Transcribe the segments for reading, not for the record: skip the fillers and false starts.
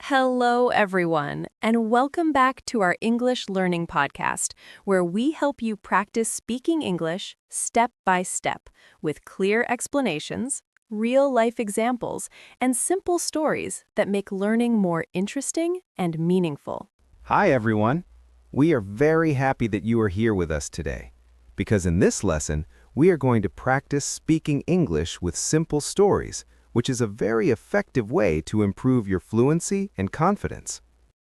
Hello, everyone, and welcome back to our English Learning Podcast, where we help you practice speaking English step by step with clear explanations, real-life examples, and simple stories that make learning more interesting and meaningful. Hi, everyone. We are very happy that you are here with us today, because in this lesson, we are going to practice speaking English with simple stories, which is a very effective way to improve your fluency and confidence.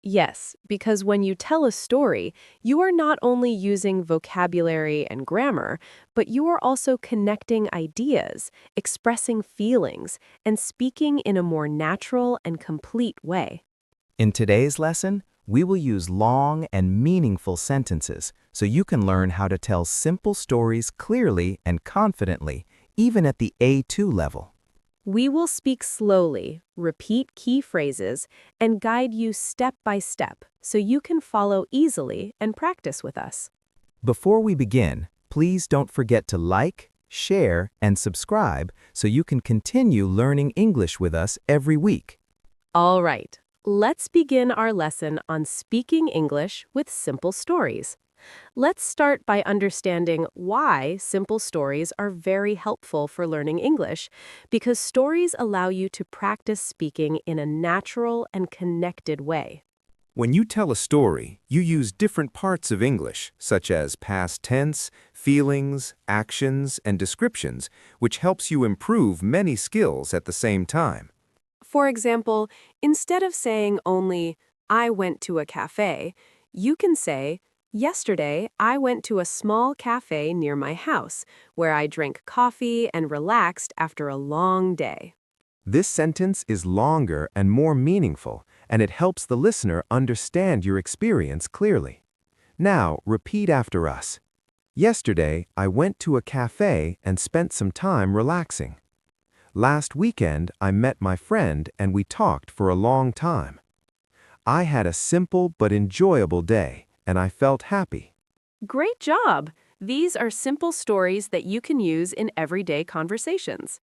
Yes, because when you tell a story, you are not only using vocabulary and grammar, but you are also connecting ideas, expressing feelings, and speaking in a more natural and complete way. In today's lesson, we will use long and meaningful sentences so you can learn how to tell simple stories clearly and confidently, even at the A2 level. We will speak slowly, repeat key phrases, and guide you step by step so you can follow easily and practice with us. Before we begin, please don't forget to like, share, and subscribe so you can continue learning English with us every week. All right, let's begin our lesson on speaking English with simple stories. Let's start by understanding why simple stories are very helpful for learning English, because stories allow you to practice speaking in a natural and connected way. When you tell a story, you use different parts of English, such as past tense, feelings, actions, and descriptions, which helps you improve many skills at the same time. For example, instead of saying only, "I went to a café," you can say, "Yesterday, I went to a small cafe near my house, where I drank coffee and relaxed after a long day." This sentence is longer and more meaningful, and it helps the listener understand your experience clearly. Now, repeat after us. Yesterday, I went to a cafe and spent some time relaxing. Last weekend, I met my friend and we talked for a long time. I had a simple but enjoyable day, and I felt happy. Great job! These are simple stories that you can use in everyday conversations.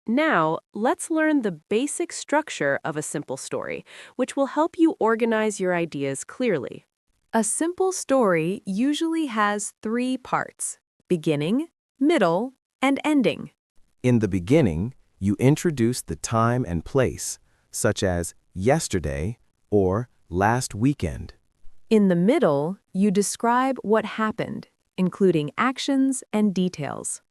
Now, let's learn the basic structure of a simple story, which will help you organize your ideas clearly. A simple story usually has 3 parts: beginning, middle, and ending. In the beginning, you introduce the time and place, such as yesterday or last weekend. In the middle, you describe what happened, including actions and details.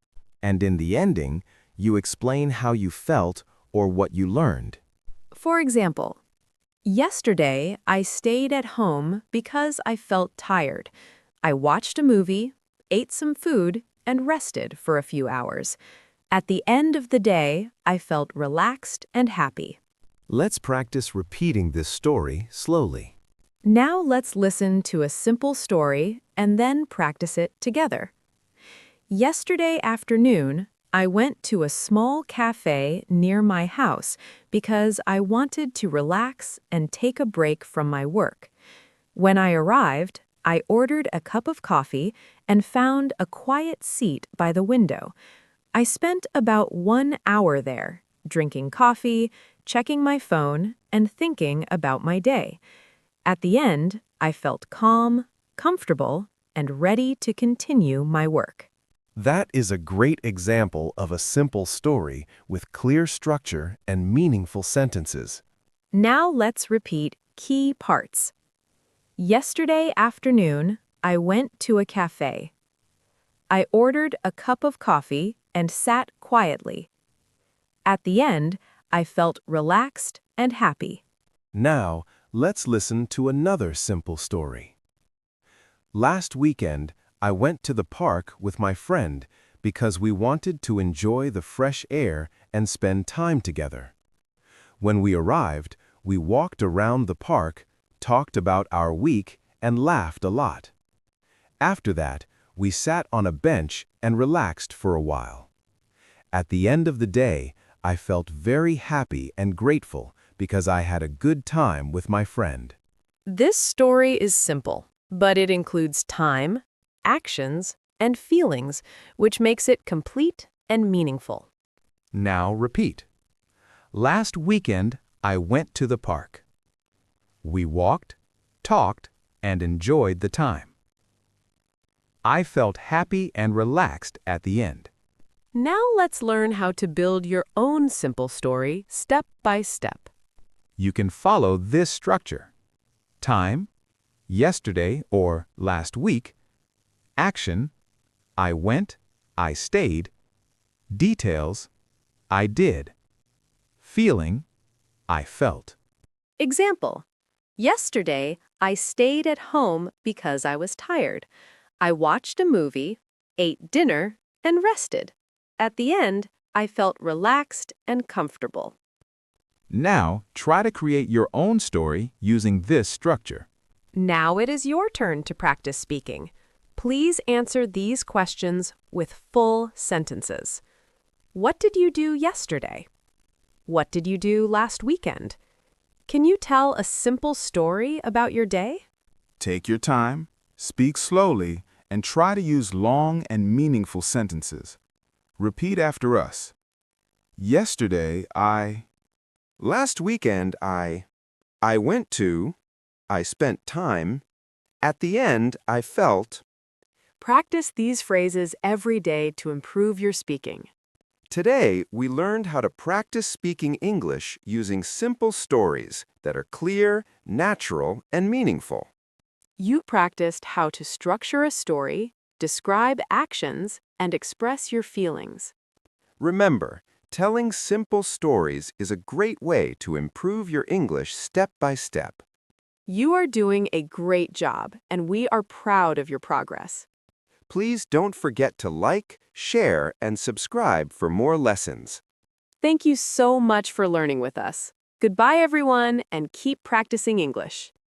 And in the ending, you explain how you felt or what you learned. For example, yesterday I stayed at home because I felt tired. I watched a movie, ate some food, and rested for a few hours. At the end of the day, I felt relaxed and happy. Let's practice repeating this story slowly. Now let's listen to a simple story and then practice it together. Yesterday afternoon, I went to a small cafe near my house because I wanted to relax and take a break from my work. When I arrived, I ordered a cup of coffee and found a quiet seat by the window. I spent about 1 hour there, drinking coffee, checking my phone, and thinking about my day. At the end, I felt calm, comfortable, and ready to continue my work. That is a great example of a simple story with clear structure and meaningful sentences. Now let's repeat key parts. Yesterday afternoon, I went to a cafe. I ordered a cup of coffee and sat quietly. At the end, I felt relaxed and happy. Now, let's listen to another simple story. Last weekend, I went to the park with my friend because we wanted to enjoy the fresh air and spend time together. When we arrived, we walked around the park, talked about our week, and laughed a lot. After that, we sat on a bench and relaxed for a while. At the end of the day, I felt very happy and grateful because I had a good time with my friend. This story is simple, but it includes time, actions, and feelings, which makes it complete and meaningful. Now repeat. Last weekend, I went to the park. We walked, talked, and enjoyed the time. I felt happy and relaxed at the end. Now let's learn how to build your own simple story step by step. You can follow this structure. Time, yesterday or last week. Action, I went, I stayed. Details, I did. Feeling, I felt. Example: yesterday, I stayed at home because I was tired. I watched a movie, ate dinner, and rested. At the end, I felt relaxed and comfortable. Now, try to create your own story using this structure. Now it is your turn to practice speaking. Please answer these questions with full sentences. What did you do yesterday? What did you do last weekend? Can you tell a simple story about your day? Take your time, speak slowly, and try to use long and meaningful sentences. Repeat after us. Yesterday, Last weekend, I went to, I spent time, at the end, I felt. Practice these phrases every day to improve your speaking. Today, we learned how to practice speaking English using simple stories that are clear, natural, and meaningful. You practiced how to structure a story, describe actions, and express your feelings. Remember, telling simple stories is a great way to improve your English step by step. You are doing a great job, and we are proud of your progress. Please don't forget to like, share, and subscribe for more lessons. Thank you so much for learning with us. Goodbye, everyone, and keep practicing English.